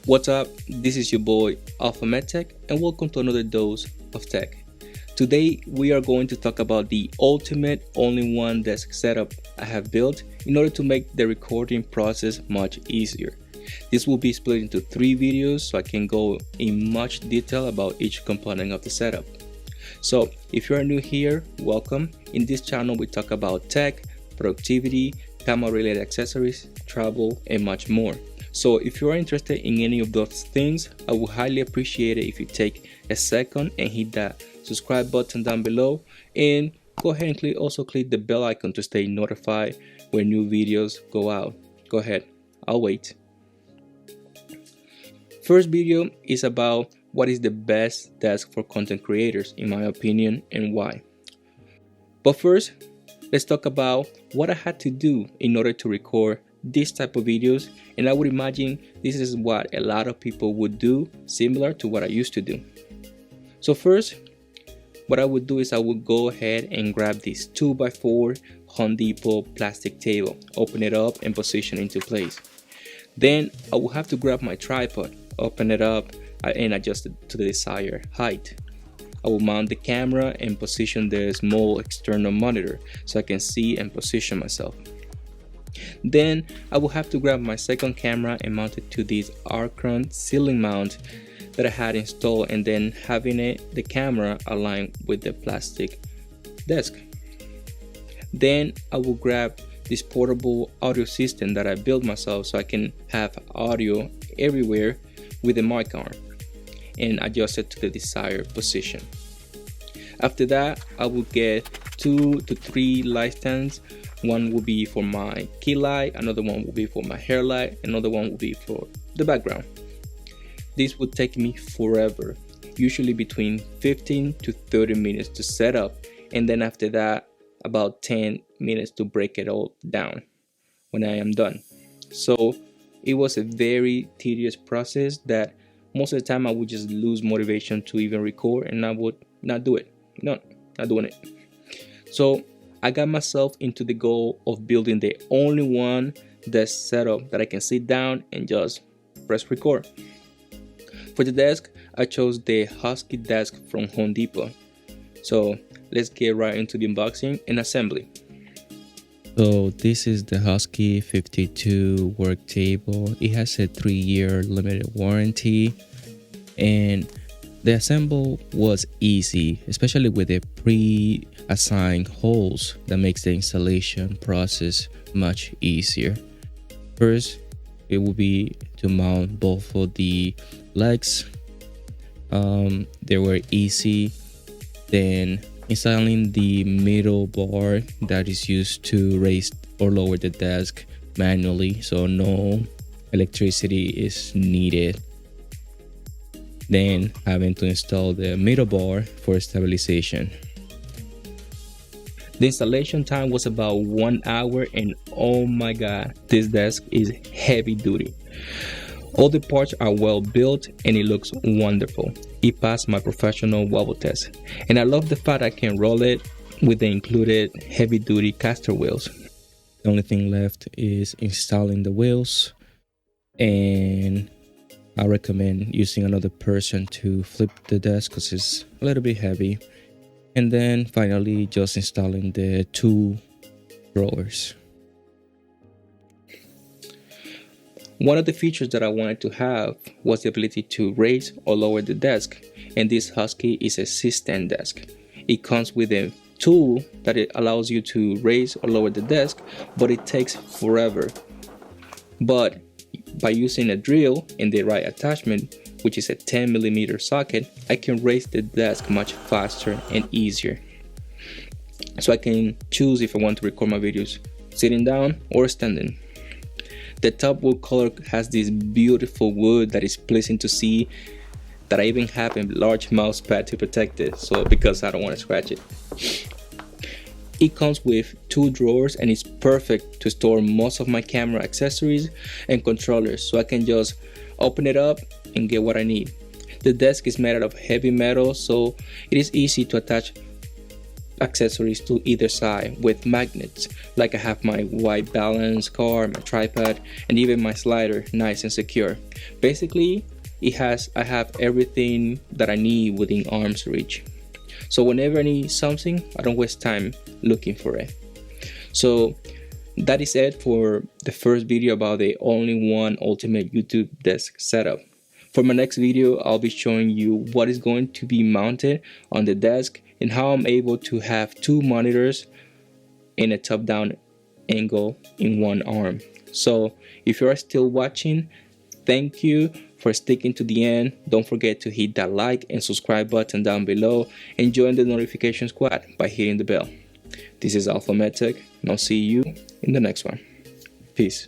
What's up? This is your boy Alpha MedTech and welcome to another dose of tech. Today we are going to talk about the ultimate all-in-one desk setup I have built in order to make the recording process much easier. This will be split into 3 videos so I can go in much detail about each component of the setup. So if you are new here, welcome. In this channel we talk about tech, productivity, camera related accessories, travel and much more. So if you are interested in any of those things, I would highly appreciate it if you take a second and hit that subscribe button down below, and go ahead and also click the bell icon to stay notified when new videos go out. Go ahead, I'll wait. First video is about what is the best desk for content creators in my opinion and why. But first, let's talk about what I had to do in order to record this type of videos, and I would imagine this is what a lot of people would do, similar to what I used to do. So first, what I would do is I would go ahead and grab this 2x4 Home Depot plastic table, open it up and position it into place. Then I will have to grab my tripod, open it up and adjust it to the desired height. I will mount the camera and position the small external monitor so I can see and position myself. Then I will have to grab my second camera and mount it to this Archon ceiling mount that I had installed, and then having the camera aligned with the plastic desk. Then I will grab this portable audio system that I built myself so I can have audio everywhere with the mic arm and adjust it to the desired position. After that, I will get 2 to 3 light stands. One will be for my key light, another one will be for my hair light, another one will be for the background. This would take me forever, usually between 15 to 30 minutes to set up, and then after that about 10 minutes to break it all down when I am done. So it was a very tedious process that most of the time I would just lose motivation to even record and I would not do it. Not doing it. So I got myself into the goal of building the only one desk setup that I can sit down and just press record. For the desk, I chose the Husky desk from Home Depot. So let's get right into the unboxing and assembly. So this is the Husky 52 work table. It has a 3-year limited warranty, and the assembly was easy, especially with the pre-assigned holes that makes the installation process much easier. First, it will be to mount both of the legs. They were easy. Then installing the middle bar that is used to raise or lower the desk manually, so no electricity is needed. Then having to install the middle bar for stabilization. The installation time was about 1 hour, and oh my god, this desk is heavy duty. All the parts are well built and it looks wonderful. It passed my professional wobble test, and I love the fact I can roll it with the included heavy duty caster wheels. The only thing left is installing the wheels, and I recommend using another person to flip the desk because it's a little bit heavy. And then finally just installing the 2 drawers. One of the features that I wanted to have was the ability to raise or lower the desk, and this Husky is a sit-stand desk. It comes with a tool that it allows you to raise or lower the desk, but it takes forever. But by using a drill and the right attachment, which is a 10mm socket, I can raise the desk much faster and easier. So I can choose if I want to record my videos sitting down or standing. The top wood color has this beautiful wood that is pleasing to see, that I even have a large mouse pad to protect it, so because I don't want to scratch it. It comes with 2 drawers and it's perfect to store most of my camera accessories and controllers, so I can just open it up and get what I need. The desk is made out of heavy metal, so it is easy to attach accessories to either side with magnets, like I have my white balance car, my tripod, and even my slider nice and secure. Basically, I have everything that I need within arm's reach. So whenever I need something, I don't waste time looking for it. So that is it for the first video about the all-in-one ultimate YouTube desk setup. For my next video, I'll be showing you what is going to be mounted on the desk and how I'm able to have two monitors in a top-down angle in one arm. So if you are still watching, thank you for sticking to the end. Don't forget to hit that like and subscribe button down below and join the notification squad by hitting the bell. This is Alpha MedTech, and I'll see you in the next one. Peace.